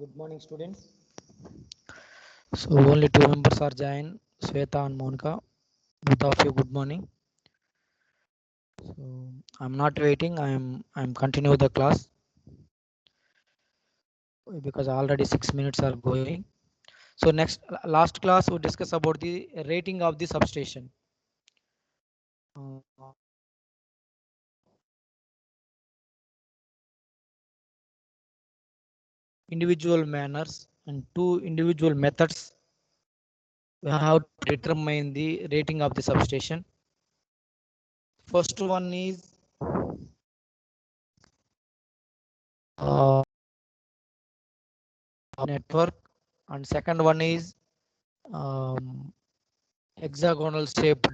Good morning, students. So only two members are joined, Sweta and Monica. Both of you, good morning. So I'm not waiting. I'm continue the class because already 6 minutes are going. So last class we discuss about the rating of the substation. Uh, Individual manners and two individual methods. We have to determine the rating of the substation. First one is network, and second one is um, hexagonal shaped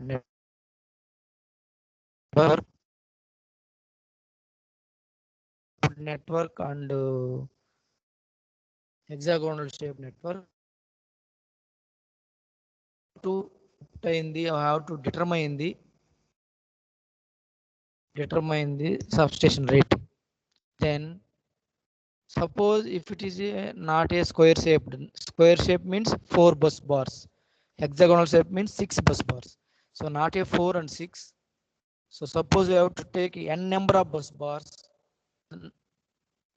network and hexagonal shape network. To obtain the, I have to determine the substation rating. Then suppose if it is not a square shape means 4 bus bars, hexagonal shape means 6 bus bars, so not a 4 and 6. So suppose we have to take n number of bus bars,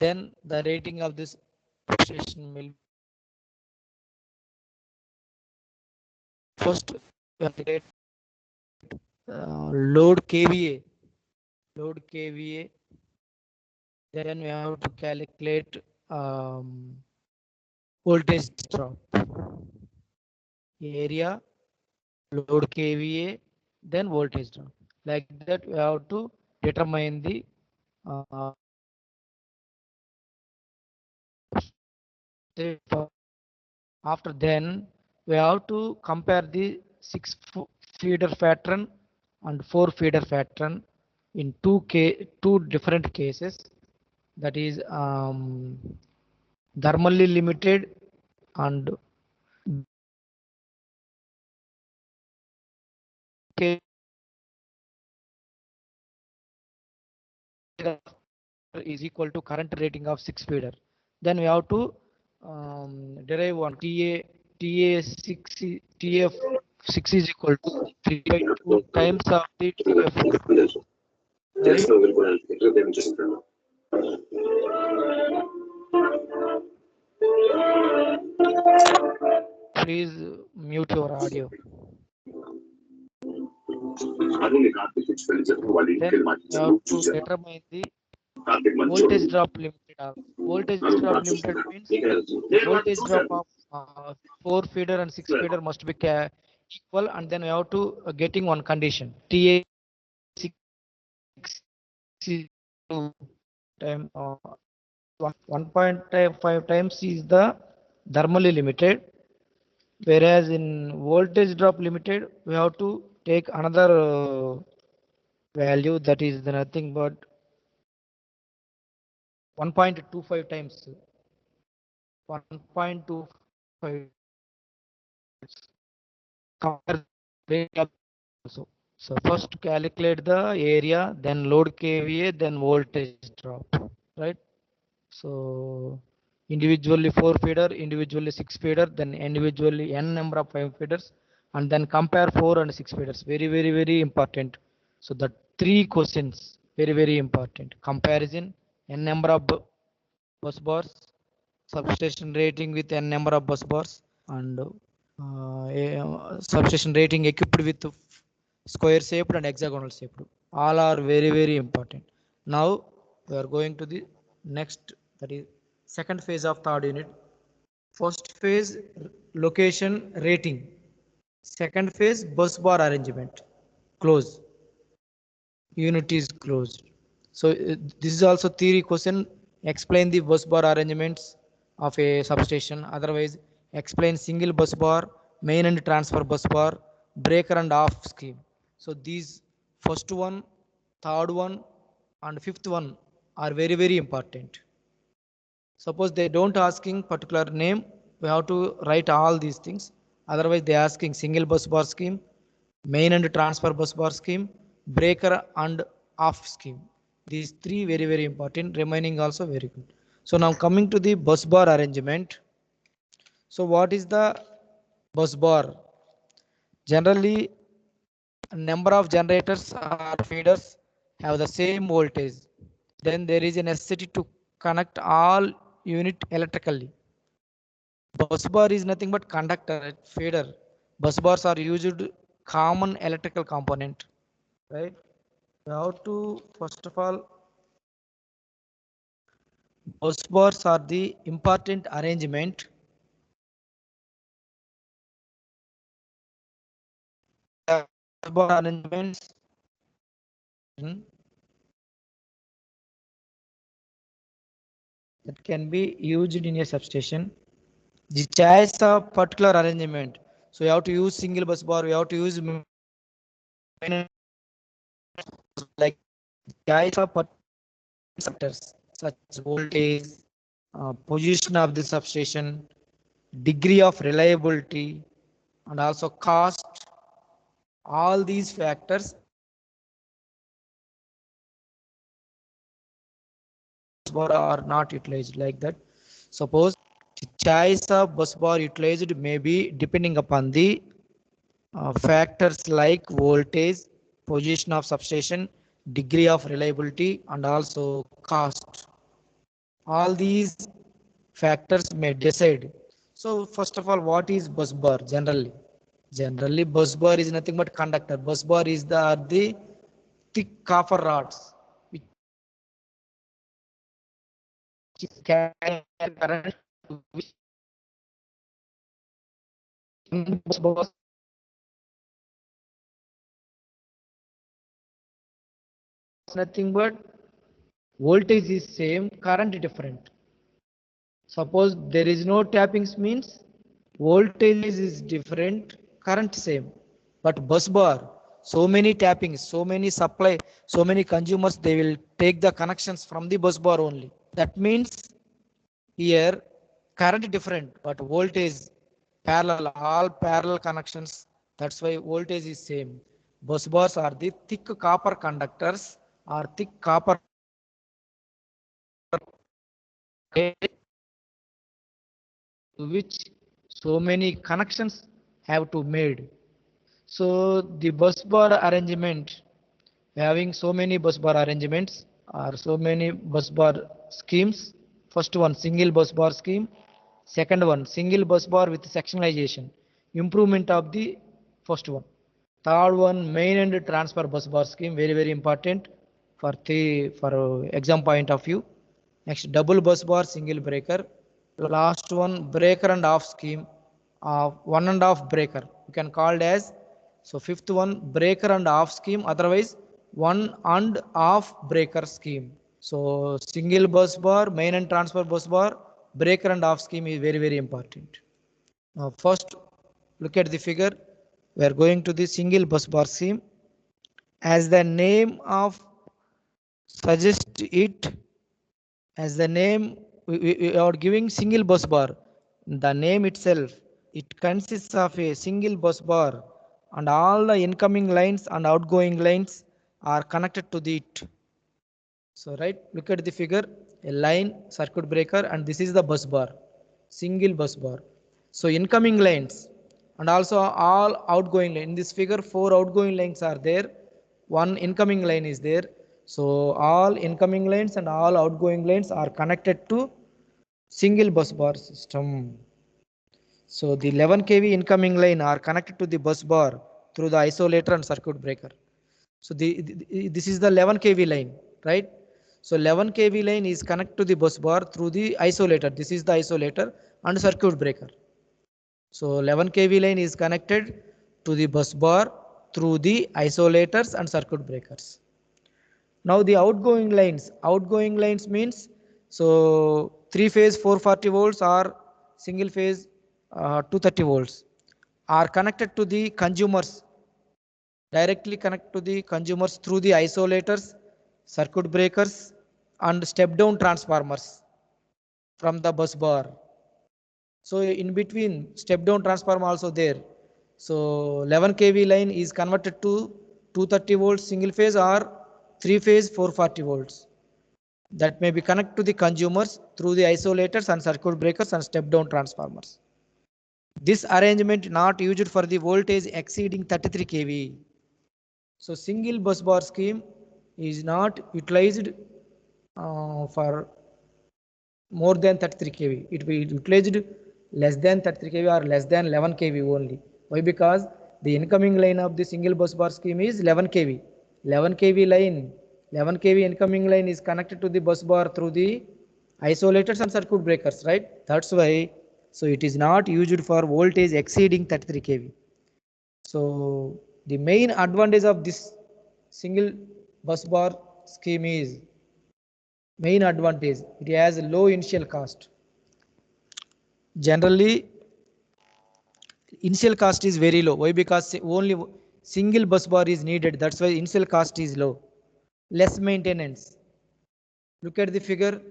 then the rating of this substation will first we have to get load kVA, then we have to calculate voltage drop, area, load kVA, then voltage drop. Like that we have to determine the after then we have to compare the 6 feeder pattern and 4 feeder pattern in two different cases, that is thermally limited and is equal to current rating of 6 feeder. Then we have to derive one TA6 TF6 is equal to 3 by 2 times of the TF, right? Please mute your audio. Then we have to determine the voltage drop limited. Voltage drop limited means voltage drop of 4 feeder and 6 feeder must be equal, and then we have to getting one condition TA6 time 1.5 times is the thermally limited, whereas in voltage drop limited we have to take another value, that is nothing but 1.25 times 1.25 compare rate also. So first calculate the area, then load kVA, then voltage drop, right? So individually 4 feeder, individually 6 feeder, then individually n number of 5 feeders, and then compare 4 and 6 feeders. Very important. So the three questions very important. Comparison, n number of bus bars, substation rating with n number of bus bars, and substation rating equipped with square shaped and hexagonal shaped. All are very important. Now we are going to the next, that is second phase of third unit. First phase location rating. Second phase bus bar arrangement. Close. Unit is closed. So this is also theory question. Explain the bus bar arrangements of a substation. Otherwise, explain single bus bar, main and transfer bus bar, breaker and off scheme. So these first one, third one, and fifth one are very important. Suppose they don't asking particular name, we have to write all these things. Otherwise, they asking single bus bar scheme, main and transfer bus bar scheme, breaker and off scheme. These three very important. Remaining also very good. So now coming to the bus bar arrangement. So what is the bus bar? Generally, a number of generators or feeders have the same voltage. Then there is a necessity to connect all unit electrically. Bus bar is nothing but conductor, feeder. Bus bars are used common electrical component, right? We have to first of all, bus bars are the important arrangement. Bus bar arrangements that can be used in a substation. The choice of particular arrangement. So you have to use single bus bar. You have to use like choice of factors such as voltage, position of the substation, degree of reliability, and also cost. All these factors are not utilized like that. Suppose the choice of bus bar utilized may be depending upon the factors like voltage, position of substation, degree of reliability, and also cost. All these factors may decide. So first of all, what is bus bar generally? Generally, bus bar is nothing but conductor. Bus bar is the thick copper rods which carry current, which in bus bars nothing but voltage is same, current different. Suppose there is no tappings means voltage is different, current same. But bus bar, so many tappings, so many supply, so many consumers, they will take the connections from the bus bar only. That means here current different, but voltage parallel, all parallel connections. That's why voltage is same. Bus bars are the thick copper conductors or thick copper to which so many connections have to made. So the bus bar arrangement, having so many bus bar arrangements or so many bus bar schemes. First one, single bus bar scheme. Second one, single bus bar with sectionalization, improvement of the first one. Third one, main and transfer bus bar scheme, very very important for the for exam point of view. Next, double bus bar single breaker. Last one, breaker and off scheme, one and off breaker. You can call it as, so fifth one, breaker and off scheme, otherwise one and off breaker scheme. So single bus bar, main and transfer bus bar, breaker and off scheme is very very important. Now first look at the figure. We are going to the single bus bar scheme. As the name of suggests it, as the name we are giving single bus bar. The name itself, it consists of a single bus bar and all the incoming lines and outgoing lines are connected to it. So right, look at the figure, a line, circuit breaker, and this is the bus bar, single bus bar. So incoming lines and also all outgoing line. In this figure, 4 outgoing lines are there, one incoming line is there. So all incoming lines and all outgoing lines are connected to single bus bar system. So the 11 kV incoming line are connected to the bus bar through the isolator and circuit breaker. So this is the 11 kV line, right? So 11 kV line is connected to the bus bar through the isolator. This is the isolator and circuit breaker. So 11 kV line is connected to the bus bar through the isolators and circuit breakers. Now the outgoing lines means, so 3 phase 440 volts or single phase 230 volts are connected to the consumers, directly connect to the consumers through the isolators, circuit breakers, and step down transformers from the bus bar. So in between, step down transformer also there. So 11 kV line is converted to 230 volts single phase or 3 phase 440 volts. that may be connected to the consumers through the isolators and circuit breakers and step down transformers. This arrangement not used for the voltage exceeding 33 kV. So single bus bar scheme is not utilized for more than 33 kV. It will be utilized less than 33 kV or less than 11 kV only. Why? Because the incoming line of the single bus bar scheme is 11 kV. 11 kV line, 11 kV incoming line is connected to the bus bar through the isolators and circuit breakers, right? That's why. So it is not used for voltage exceeding 33 kV. So the main advantage of this single bus bar scheme is main advantage. It has a low initial cost. Generally, initial cost is very low. Why? Because only single bus bar is needed. That's why initial cost is low. Less maintenance. Look at the figure.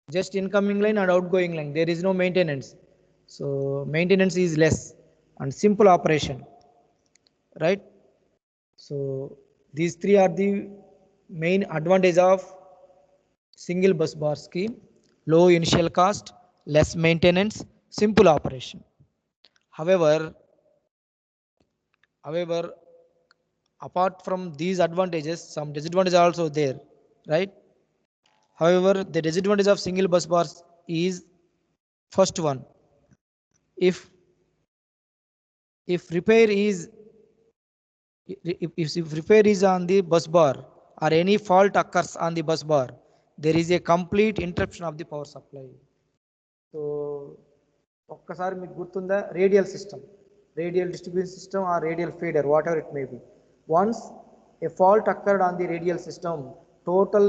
Just incoming line and outgoing line. There is no maintenance. So maintenance is less and simple operation. Right? So these three are the main advantage of single bus bar scheme: low initial cost, less maintenance, simple operation. However, apart from these advantages, some disadvantages are also there, right? However, the disadvantage of single bus bars is first one. If repair is if repair is on the bus bar or any fault occurs on the bus bar, there is a complete interruption of the power supply. So ఒక్కసారి మీకు గుర్తుందా radial system, radial distribution system or radial feeder, whatever it may be. Once a fault occurred on the radial system, total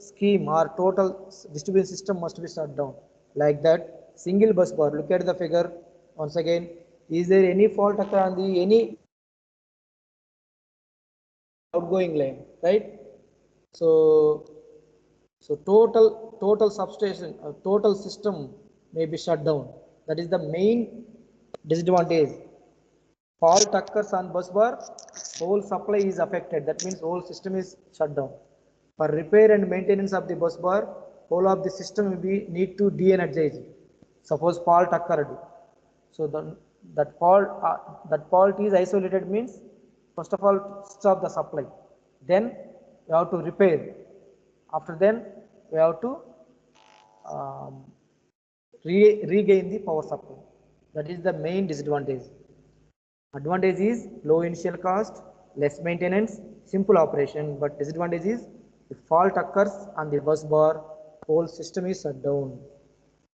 scheme or total distribution system must be shut down. Like that, single bus bar. Look at the figure once again. Is there any fault occur on the any outgoing line, right? So total substation, total system may be shut down. That is the main disadvantage. Fault occurs on bus bar, whole supply is affected. That means whole system is shut down. For repair and maintenance of the bus bar, whole of the system will be need to de-energize. Suppose fault occurred, so that fault is isolated means first of all stop the supply, then we have to repair. After then we have to regain the power supply. That is the main disadvantage. Advantage is low initial cost, less maintenance, simple operation. But disadvantage is if fault occurs on the bus bar, whole system is shut down.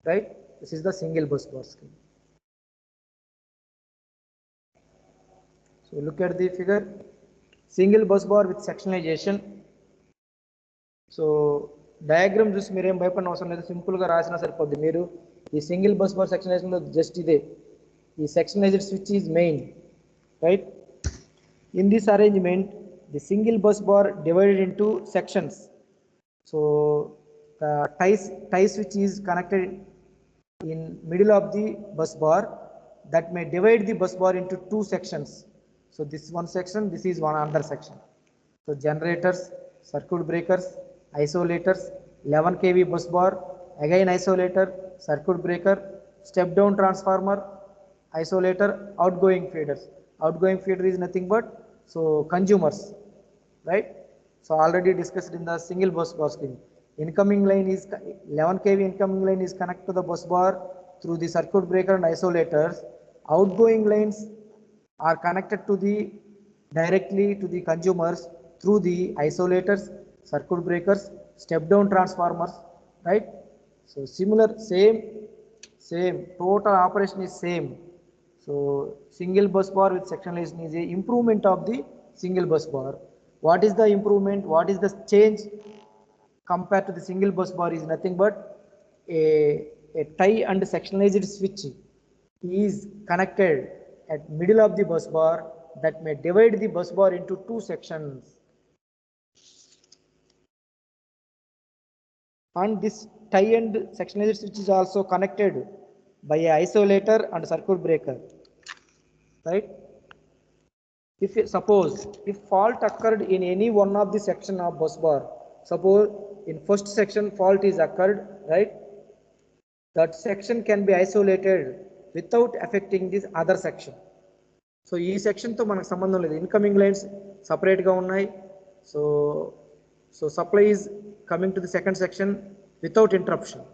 Right? This is the single bus bar scheme. So look at the figure. Single bus bar with sectionalization. So diagram చూసి మీరేం భయపడిన అవసరం లేదు, సింపుల్గా రాసినా సరిపోద్ది. మీరు ఈ సింగిల్ బస్ బార్ సెక్షనైజేషన్లో జస్ట్ ఇదే, ఈ sectionised switch is main, right? In this arrangement, the single bus bar divided into sections. So the tie switch is connected in middle of the bus bar that may divide the bus bar into two sections. So this one section, this is one another section. So generators, circuit breakers, isolators, 11 kV bus bar, again isolator, circuit breaker, step down transformer, isolator, outgoing feeders. Outgoing feeder is nothing but so consumers, right? So already discussed in the single bus bar scheme. Incoming line is 11 kV incoming line is connected to the bus bar through the circuit breaker and isolators. Outgoing lines are connected to the directly to the consumers through the isolators, circuit breakers, step down transformers, right? So similar, same total operation is same. So single bus bar with sectionalization is a improvement of the single bus bar. What is the improvement? What is the change compared to the single bus bar? Is nothing but a tie and sectionalized switch is connected at middle of the bus bar that may divide the bus bar into two sections. And this tie and sectionalized switch is also connected by a isolator and circuit breaker, right? Suppose if fault occurred in any one of the section of bus bar, suppose in first section fault is occurred, right? That section can be isolated without affecting this other section. So ఈ సెక్షన్తో మనకు సంబంధం లేదు, incoming lines సపరేట్గా ఉన్నాయి. So so supply is coming to the second section without interruption.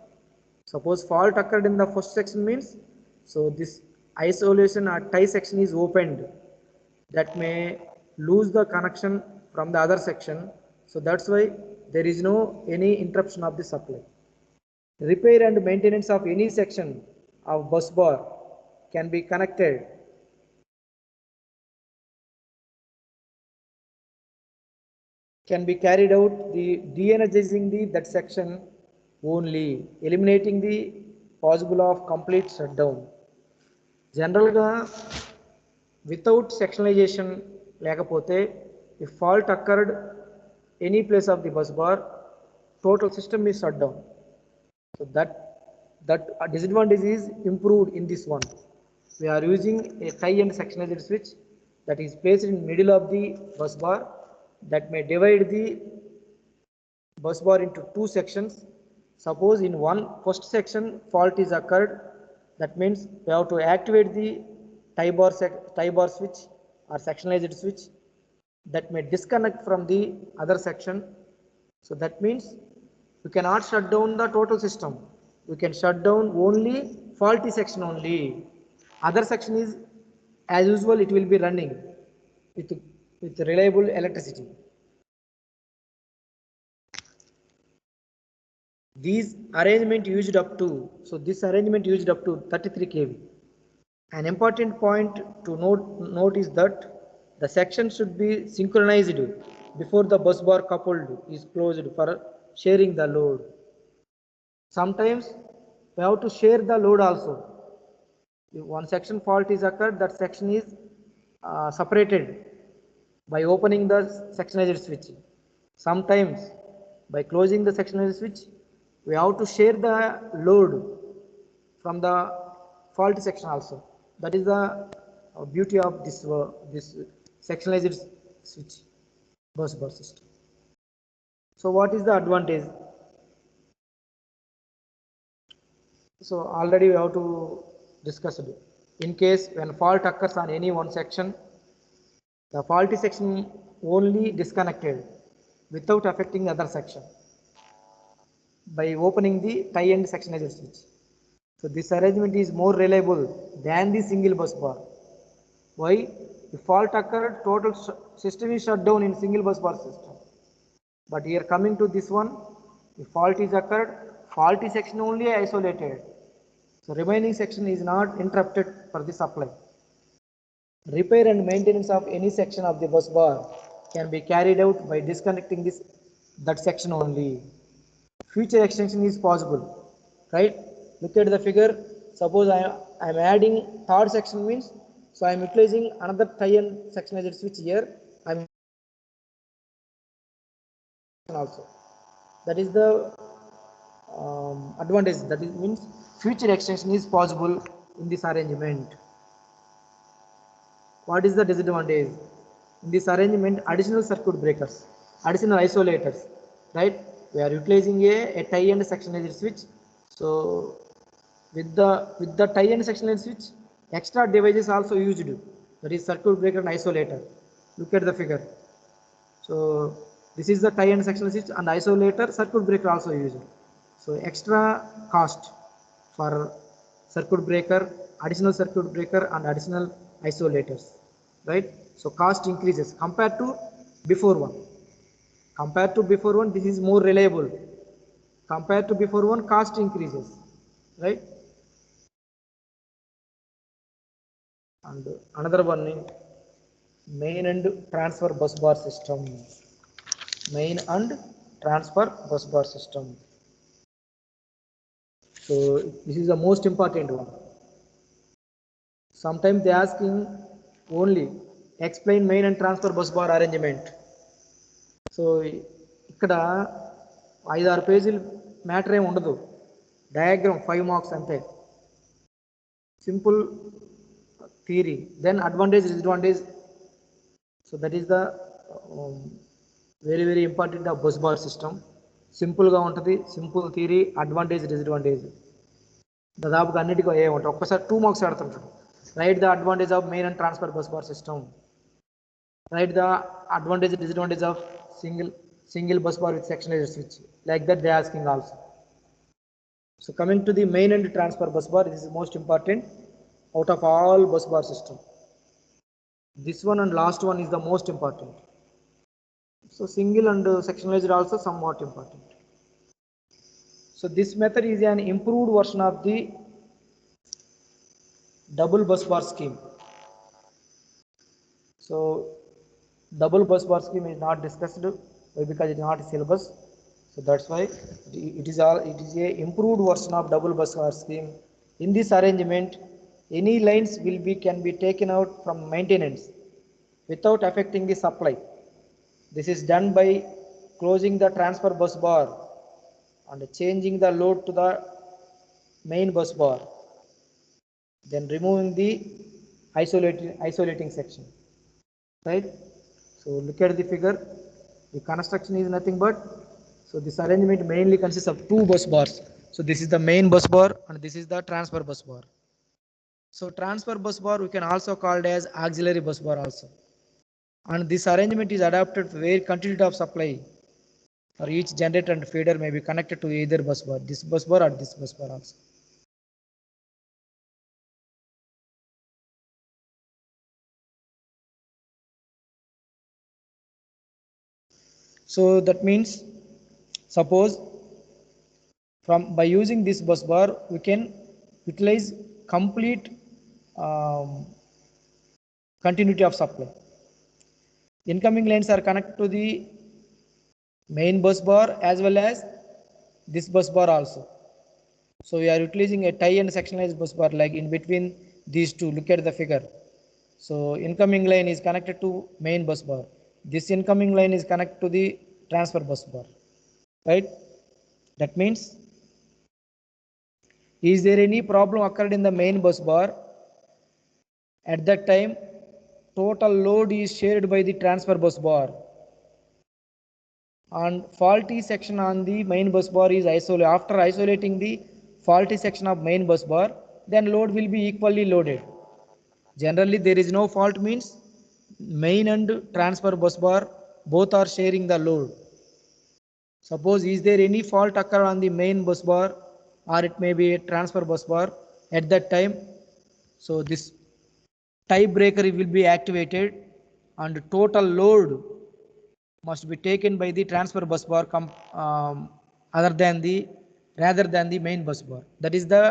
Suppose fault occurred in the first section means, so this isolation or tie section is opened, that may lose the connection from the other section. So that's why there is no any interruption of the supply. Repair and maintenance of any section of bus bar can be connected can be carried out the de-energizing that section only, eliminating the possible of complete shutdown. Generally, without sectionalization లేకపోతే if fault occurred any place of the bus bar, total system is shut down. So that disadvantage is improved in this one. We are using a tie and sectionalized switch that is placed in middle of the bus bar, that may divide the bus bar into two sections. Suppose in one first section fault is occurred, that means we have to activate the tie bar switch or sectionalized switch, that may disconnect from the other section. So that means we cannot shut down the total system. We can shut down only faulty section only. Other section is as usual, it will be running with reliable electricity. These arrangement used up to, so this arrangement used up to 33 kV. An important point to note is that the section should be synchronized before the bus bar coupled is closed for sharing the load. Sometimes we have to share the load also. If one section fault is occurred, that section is separated by opening the sectionalized switch. Sometimes by closing the sectionalized switch, we have to share the load from the faulty section also. That is the beauty of this sectionalized switch bus bar system. So what is the advantage? So already we have to discuss it. In case when fault occurs on any one section, the faulty section only disconnected without affecting the other section by opening the tie and sectionalized switch. So this arrangement is more reliable than the single bus bar. Why? If fault occurred, total system is shut down in single bus bar system. But here coming to this one, if fault is occurred, faulty section only isolated. So remaining section is not interrupted for the supply. Repair and maintenance of any section of the bus bar can be carried out by disconnecting that section only. Future extension is possible, right? Look at the figure. Suppose I am adding third section means, so I am utilizing another tie and sectionalized switch here. I am also. That is the advantage. That means future extension is possible in this arrangement. What is the disadvantage? In this arrangement, additional circuit breakers, additional isolators, right? We are utilizing a tie and sectionalized switch. So with the tie and sectionalized switch, extra devices also used. That is circuit breaker and isolator. Look at the figure. So this is the tie and sectionalized switch and isolator, circuit breaker also used. So extra cost for circuit breaker, additional circuit breaker and additional isolators, right? So cost increases compared to before one. Compared to before one, this is more reliable. Compared to before one, cost increases, right? And another one, main and transfer bus bar system. Main and transfer bus bar system. So this is the most important one. Sometimes they asking only explain main and transfer bus bar arrangement. So ఇక్కడ 5-6 పేజీలు matter ఏమి ఉండదు, diagram 5 marks అంతే, simple theory, then advantage disadvantage. So that is the very important of bus bar system. సింపుల్గా ఉంటుంది, simple theory, advantage disadvantage దాదాపుగా అన్నిటికీ ఏ ఉంటాయి. ఒక్కసారి 2 మార్క్స్ ఆడుతుంటాడు. Write the advantage of main and transfer bus bar system, write the advantage disadvantage of single bus bar with sectionalized switch, like that they are asking also. So coming to the main and transfer bus bar, this is most important out of all bus bar system. This one and last one is the most important. So single and sectionalized also somewhat important. So this method is an improved version of the double bus bar scheme. So double bus bar scheme is not discussed because it is not a syllabus. So that's why it is a improved version of double bus bar scheme. In this arrangement, any lines can be taken out from maintenance without affecting the supply. This is done by closing the transfer bus bar and changing the load to the main bus bar, then removing the isolating section, right? So look at the figure. The construction is nothing but, so this arrangement mainly consists of 2 bus bars. So this is the main bus bar and this is the transfer bus bar. So transfer bus bar we can also called as auxiliary bus bar also. And this arrangement is adapted where continuity of supply for each generator and feeder may be connected to either bus bar, this bus bar or this bus bar also. So that means, suppose by using this bus bar we can utilize complete continuity of supply. Incoming lines are connected to the main bus bar as well as this bus bar also. So we are utilizing a tie and sectionalized bus bar, like in between these two. Look at the figure. So incoming line is connected to main bus bar. This incoming line is connected to the transfer bus bar, right? That means, is there any problem occurred in the main bus bar? At that time, total load is shared by the transfer bus bar, and faulty section on the main bus bar is isolated. After isolating the faulty section of main bus bar, then load will be equally loaded. Generally there is no fault, means main and transfer bus bar both are sharing the load. Suppose is there any fault occur on the main bus bar or it may be a transfer bus bar, at that time, so this tie breaker will be activated and total load must be taken by the transfer bus bar rather than the main bus bar. That is the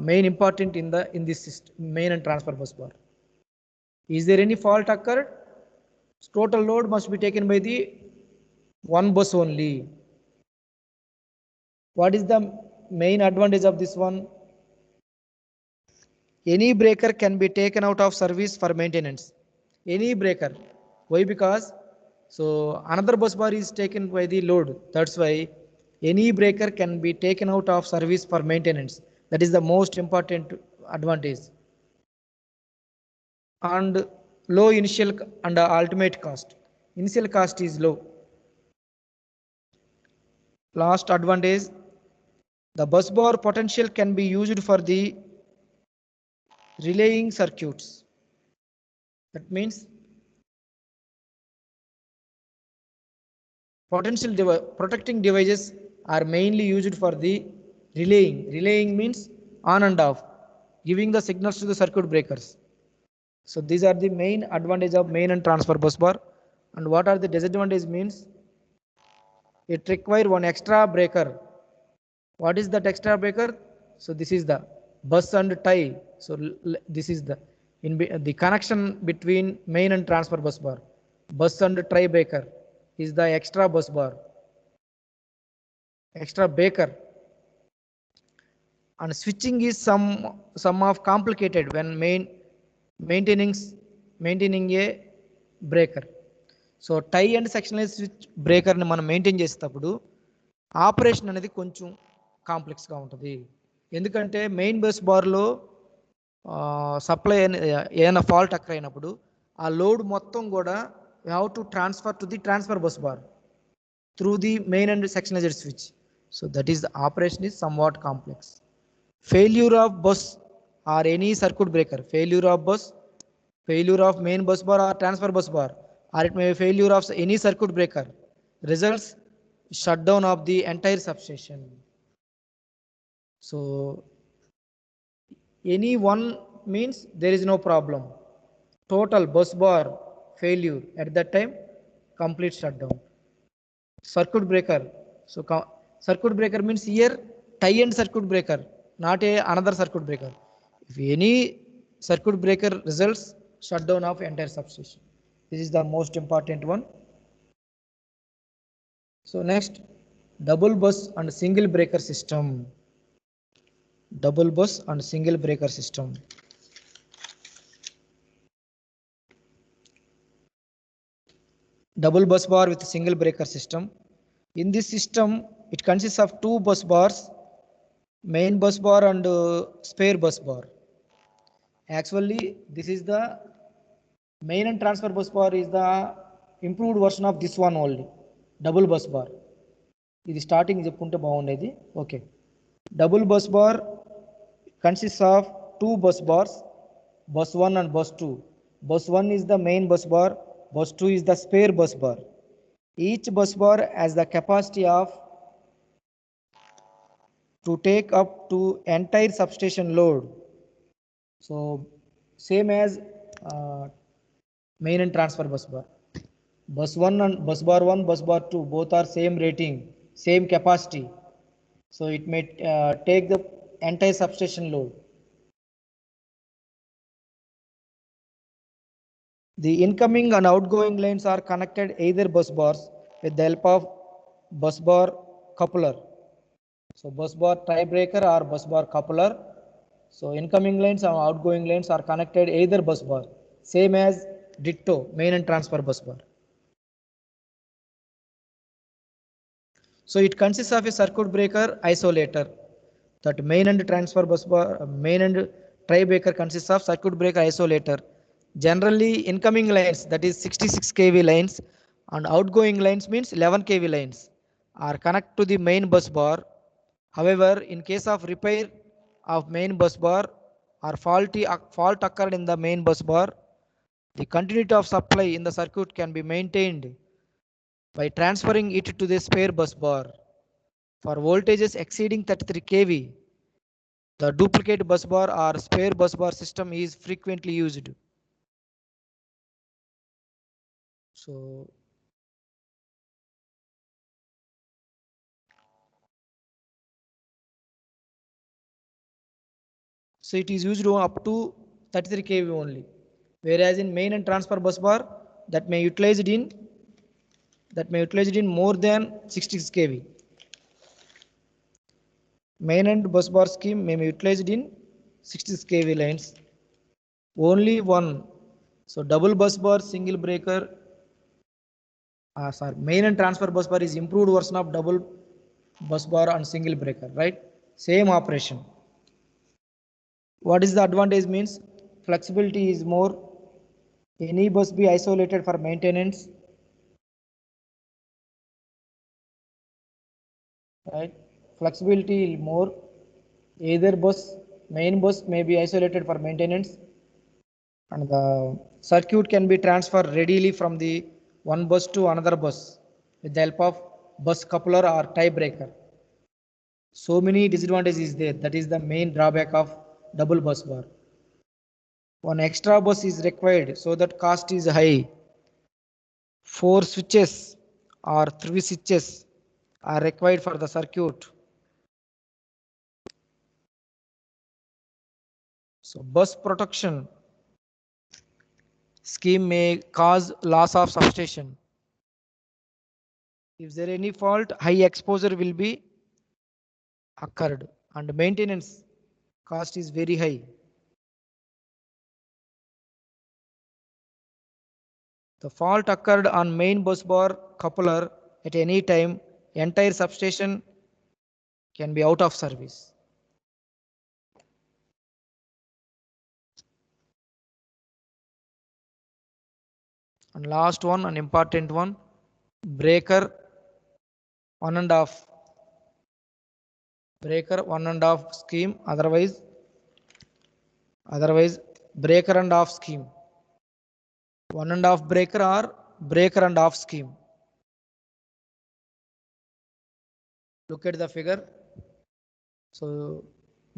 main important in this system, main and transfer bus bar. Is there any fault occurred? Total load must be taken by the one bus only. What is the main advantage of this one? Any breaker can be taken out of service for maintenance. Any breaker. Why? Because so another bus bar is taken by the load. That's why any breaker can be taken out of service for maintenance. That is the most important advantage. And low initial and ultimate cost. Initial cost is low. Last advantage, the bus bar potential can be used for the relaying circuits. That means protecting devices are mainly used for the relaying. Relaying means on and off, giving the signals to the circuit breakers. So these are the main advantage of main and transfer bus bar. And what are the disadvantage means? It require one extra breaker. What is that extra breaker? So this is the bus and tie. So this is the connection between main and transfer bus bar. Bus and tie breaker is the extra bus bar, extra breaker. And switching is some of complicated when maintaining a breaker. So tie and sectionalise switch బ్రేకర్ని మనం maintain చేసేటప్పుడు operation అనేది కొంచెం కాంప్లెక్స్గా ఉంటుంది. ఎందుకంటే main bus బార్లో supply ఏదైనా ఫాల్ట్ అక్కర్ అయినప్పుడు ఆ లోడ్ మొత్తం కూడా you have to transfer to the transfer bus bar through the main and sectionalized switch. So that is the operation is somewhat complex. Failure of bus or any circuit breaker, failure of bus, failure of main bus bar or transfer bus bar, or it may be failure of any circuit breaker, results shutdown of the entire substation. So any one means there is no problem. Total bus bar failure at that time, complete shutdown. Circuit breaker. So circuit breaker means here tie-end circuit breaker, not another circuit breaker. If any circuit breaker results shutdown of entire substation. This is the most important one. So next, double bus and single breaker system. Double bus and single breaker system. Double bus bar with single breaker system. In this system, it consists of two bus bars, main bus bar and spare bus bar. Actually, this is the main and transfer bus bar is the improved version of this one only. Double bus bar. ఇది starting చెప్పుకుంటే బాగుండేది. Okay, double bus bar consists of two bus bars, bus 1 and bus 2. Bus 1 is the main bus bar, bus 2 is the spare bus bar. Each bus bar has the capacity of to take up to entire substation load. So same as main and transfer bus bar. Bus 1 and bus bar 1, bus bar 2 both are same rating, same capacity. So it may take the entire substation load. The incoming and outgoing lines are connected either bus bars with the help of bus bar coupler. So bus bar tie breaker or bus bar coupler. So incoming lines and outgoing lines are connected either bus bar, same as ditto main and transfer bus bar. So it consists of a circuit breaker isolator. That main and transfer bus bar, main and tie breaker consists of circuit breaker isolator. Generally, incoming lines, that is 66 kV lines, and outgoing lines means 11 kV lines, are connected to the main bus bar. However, in case of repair of main bus bar or fault occurred in the main bus bar, the continuity of supply in the circuit can be maintained by transferring it to the spare bus bar. For voltages exceeding 33 kV, the duplicate bus bar or spare bus bar system is frequently used. So it is used up to 33 kV only, whereas in main and transfer bus bar that may utilized in more than 66 kV. Main and bus bar scheme may be utilized in 66 kV lines. Only one. So double bus bar, single breaker. Main and transfer bus bar is improved version of double bus bar and single breaker, right? Same operation. What is the advantage means? Flexibility is more. Any bus be isolated for maintenance, right? Flexibility more. Either main bus may be isolated for maintenance, and the circuit can be transferred readily from the one bus to another bus with the help of bus coupler or tie breaker. So many disadvantages is there. That is the main drawback of double bus bar. One extra bus is required, so that cost is high. 4 switches or 3 switches are required for the circuit. So bus protection scheme may cause loss of substation. If there any fault, high exposure will be occurred and maintenance cost is very high. The fault occurred on main bus bar coupler at any time, entire substation can be out of service. And last one, an important one, breaker 1.5 breaker, 1.5 scheme, otherwise breaker and half scheme. 1.5 breaker or breaker and half scheme. Look at the figure. So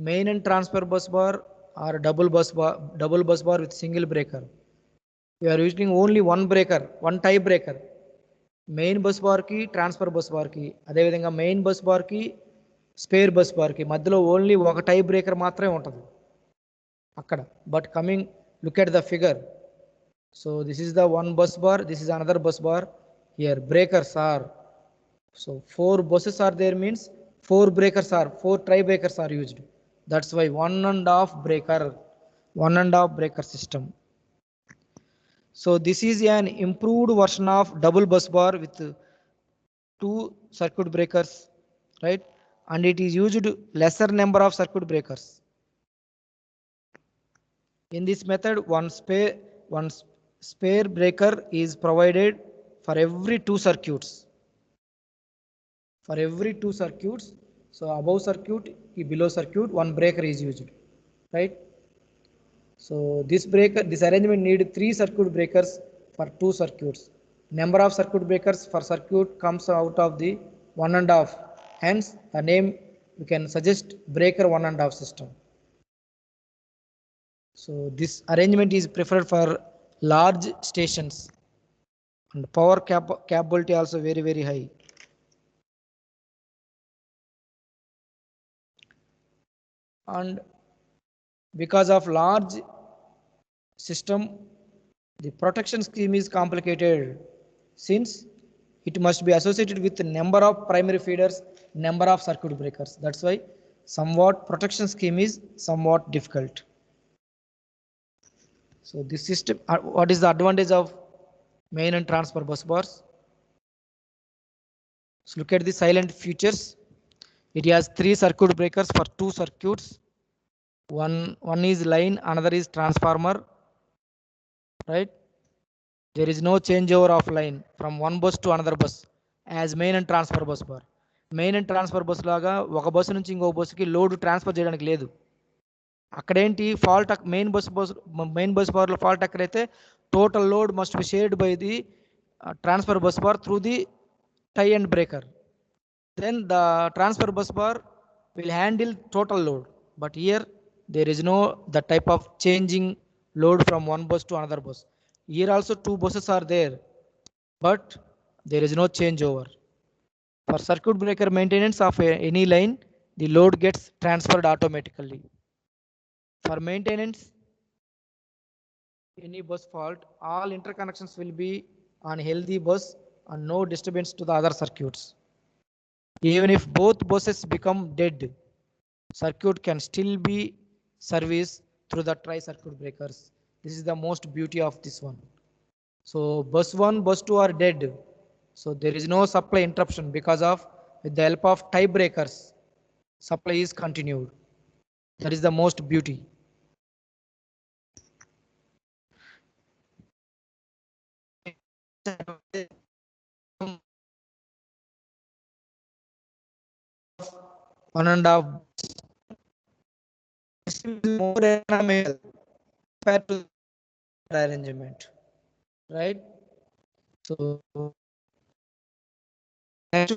main and transfer bus bar or double bus bar with single breaker. We are using only one breaker, one type breaker. Main bus bar ki, transfer bus bar ki, అదే విధంగా main bus bar కి spare bus bar కి మధ్యలో only ఒక type breaker మాత్రమే ఉంటుంది అక్కడ. But coming, look at the figure. So this is the one bus bar, this is another bus bar. Here breakers are, so 4 buses are there, means 4 breakers are, 4 tri breakers are used. That's why 1.5 breaker system. So this is an improved version of double bus bar with 2 circuit breakers, right? And it is used lesser number of circuit breakers. In this method, one spare breaker is provided for every 2 circuits. For every 2 circuits, so above circuit, below circuit, one breaker is used, right? So this arrangement need 3 circuit breakers for 2 circuits. Number of circuit breakers for circuit comes out of the 1.5. Hence the name you can suggest breaker 1.5 system. So this arrangement is preferred for large stations, and power capability also very high. And because of large system, the protection scheme is complicated, since it must be associated with the number of primary feeders, number of circuit breakers. That's why somewhat protection scheme is somewhat difficult. So this system, what is the advantage of main and transfer bus bars? So look at the silent features. It has 3 circuit breakers for 2 circuits. One is line, another is transformer, right? There is no changeover of line from one bus to another bus as main and transfer bus bar. Main and transfer bus లాగా ఒక bus నుంచి ఇంకో బస్సుకి load transfer చేయడానికి లేదు. అక్కడేంటి fault, main bus బార్లో fault ఎక్కడైతే total load must be shared by the transfer bus bar through the tie and breaker. Then the transfer bus bar will handle total load. But here there is no the type of changing load from one bus to another bus. Here also 2 buses are there, but there is no changeover. For circuit breaker maintenance of any line, the load gets transferred automatically. For maintenance any bus fault, all interconnections will be on healthy bus and no disturbance to the other circuits. Even if both buses become dead, circuit can still be serviced through the tri-circuit breakers. This is the most beauty of this one. So bus 1, bus 2 are dead. So there is no supply interruption because of, with the help of tie breakers, supply is continued. That is the most beauty. One and a half more economical compared to arrangement, right? So next,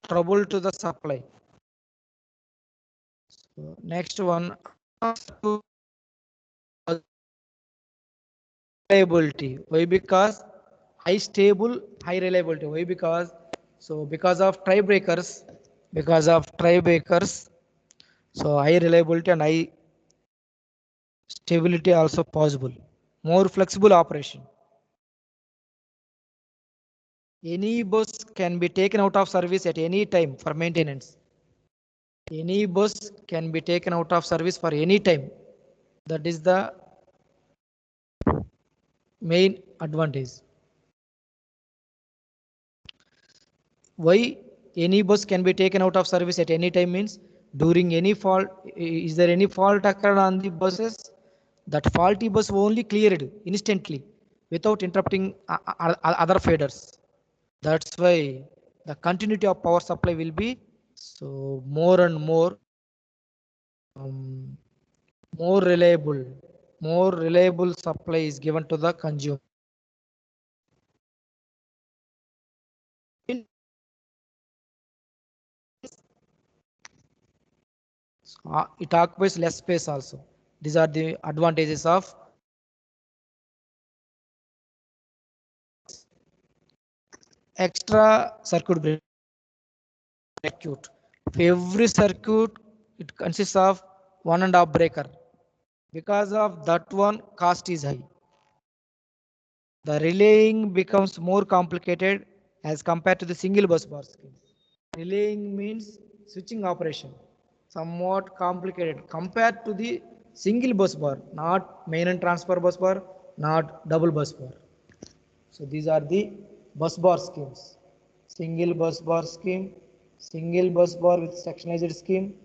trouble to the supply. So next one, reliability. Why? Because high stable, high reliability. Why? Because because of tie breakers, so high reliability and high stability also possible. More flexible operation. Any bus can be taken out of service at any time for maintenance. Any bus can be taken out of service for any time. That is the main advantage. Why any bus can be taken out of service at any time means, during any fault, is there any fault occurred on the buses, that faulty bus only cleared instantly. without interrupting other faders. That's why the continuity of power supply will be so more and um, more reliable. More reliable supply is given to the consumer. It occupies less space also. These are the advantages of extra circuit. For every circuit, it consists of 1.5 breaker. Because of that one, cost is high. The relaying becomes more complicated as compared to the single bus bar scheme. Relaying means switching operation, somewhat complicated compared to the single bus bar, not main and transfer bus bar, not double bus bar. So these are the bus bar schemes. Single bus bar scheme, single bus bar with sectionalized scheme,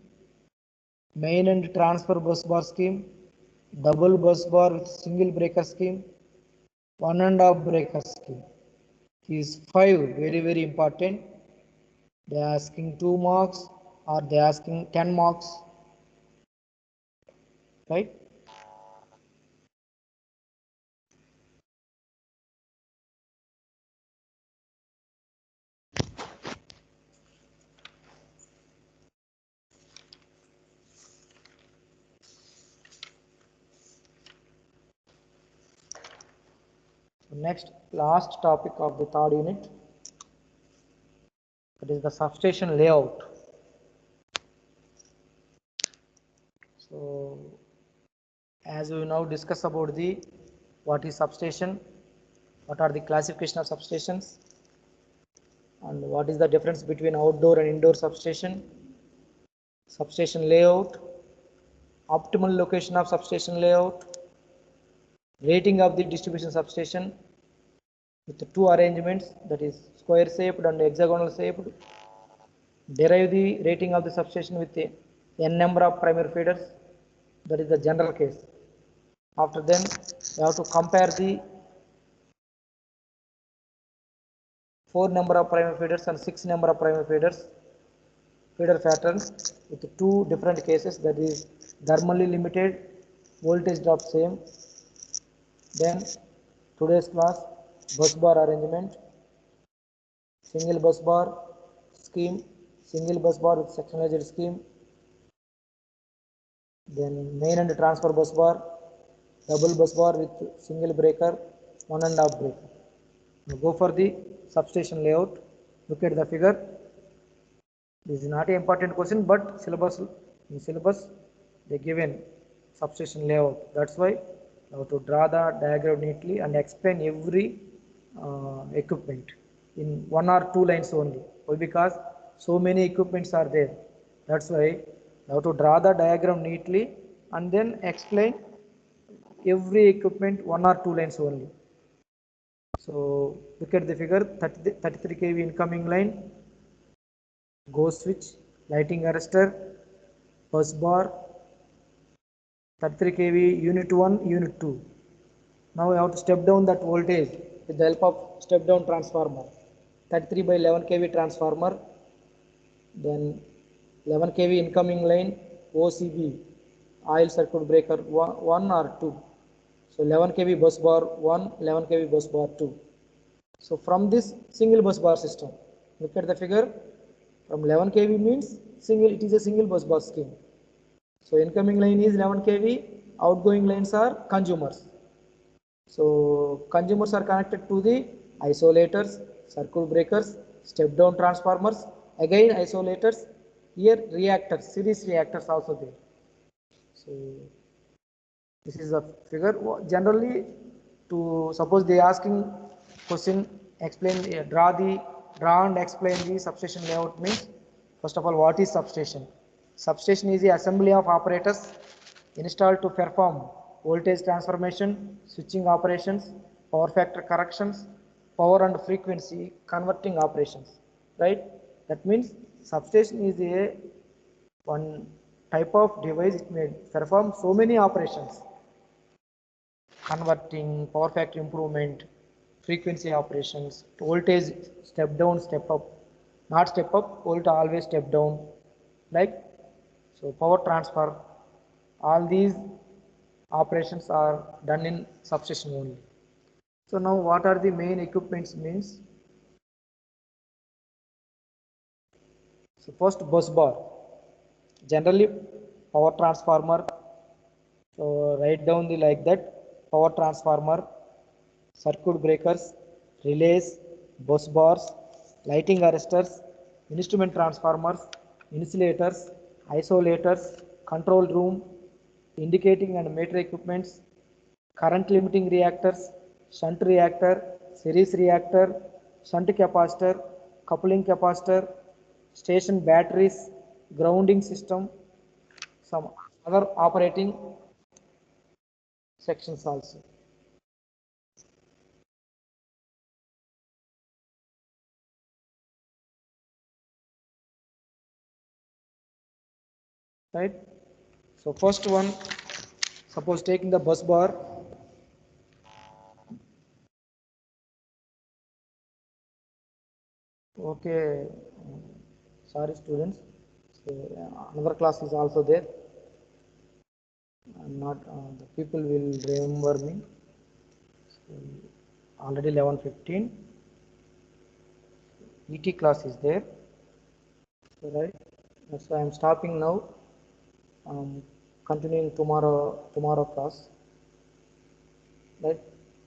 main and transfer bus bar scheme, double bus bar with single breaker scheme, 1.5 breaker scheme. These five very important. They are asking 2 marks or they are asking 10 marks, right? Next, last topic of the third unit, that is the substation layout. So, as we now discuss about the what is substation, what are the classification of substations, and what is the difference between outdoor and indoor substation, substation layout, optimal location of substation layout, rating of the distribution substation with the two arrangements, that is square shaped and hexagonal shaped. Derive the rating of the substation with the n number of primary feeders, that is the general case. After then, you have to compare the 4 number of primary feeders and 6 number of primary feeders feeder pattern with two different cases, that is thermally limited, voltage drop same. Then today's class, bus bar arrangement, single bus bar scheme, single bus bar with sectionalized scheme, then main and transfer bus bar, double bus bar with single breaker, 1.5 breaker. Now go for the substation layout. Look at the figure. This is not an important question, but in syllabus they given substation layout. That's why you have to draw the diagram neatly and explain every equipment in 1 or 2 lines only. Why? Because so many equipments are there. That's why you have to draw the diagram neatly and then explain every equipment 1 or 2 lines only. So look at the figure, 33 kV incoming line, go switch, lighting arrestor, bus bar, 33 kV unit 1, unit 2. Now we have to step down that voltage with the help of step down transformer. 33 by 11 kV transformer, then 11 kV incoming line, OCB, oil circuit breaker 1 or 2. So 11 kV bus bar 1, 11 kV bus bar 2. So from this single bus bar system, look at the figure. From 11 kV means it is a single bus bar scheme. So incoming line is 11 kV, outgoing lines are consumers. So consumers are connected to the isolators, circuit breakers, step down transformers, again isolators, here reactors, series reactors also there. So this is a figure. Generally, to suppose they asking question, explain, draw and explain the substation layout means, first of all, what is substation? Substation is the assembly of apparatus installed to perform voltage transformation, switching operations, power factor corrections, power and frequency converting operations, right? That means substation is a one type of device. It may perform so many operations. converting, power factor improvement, frequency operations, voltage step down, step up, not step up, voltage always step down, like so power transfer, all these operations are done in substation only. So now what are the main equipments means? So first bus bar, generally power transformer. So write down the like that power transformer, circuit breakers, relays, bus bars, lighting arresters, instrument transformers, insulators, isolators, control room, indicating and meter equipments, current limiting reactors, shunt reactor, series reactor, shunt capacitor, coupling capacitor, station batteries, grounding system, some other operating sections also. Right? So first one, suppose taking the bus bar, okay, sorry students, so, another class is also there. I'm not, the people will remember me. So, already 11:15. ET class is there, so, right? So I'm stopping now. Continuing tomorrow class. Right?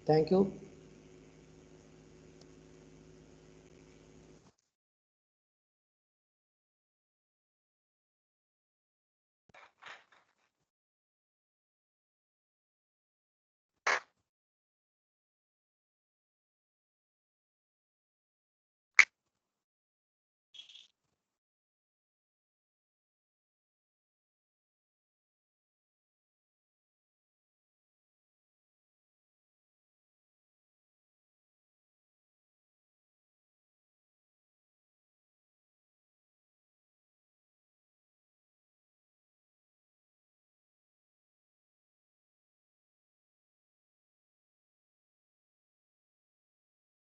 Thank you.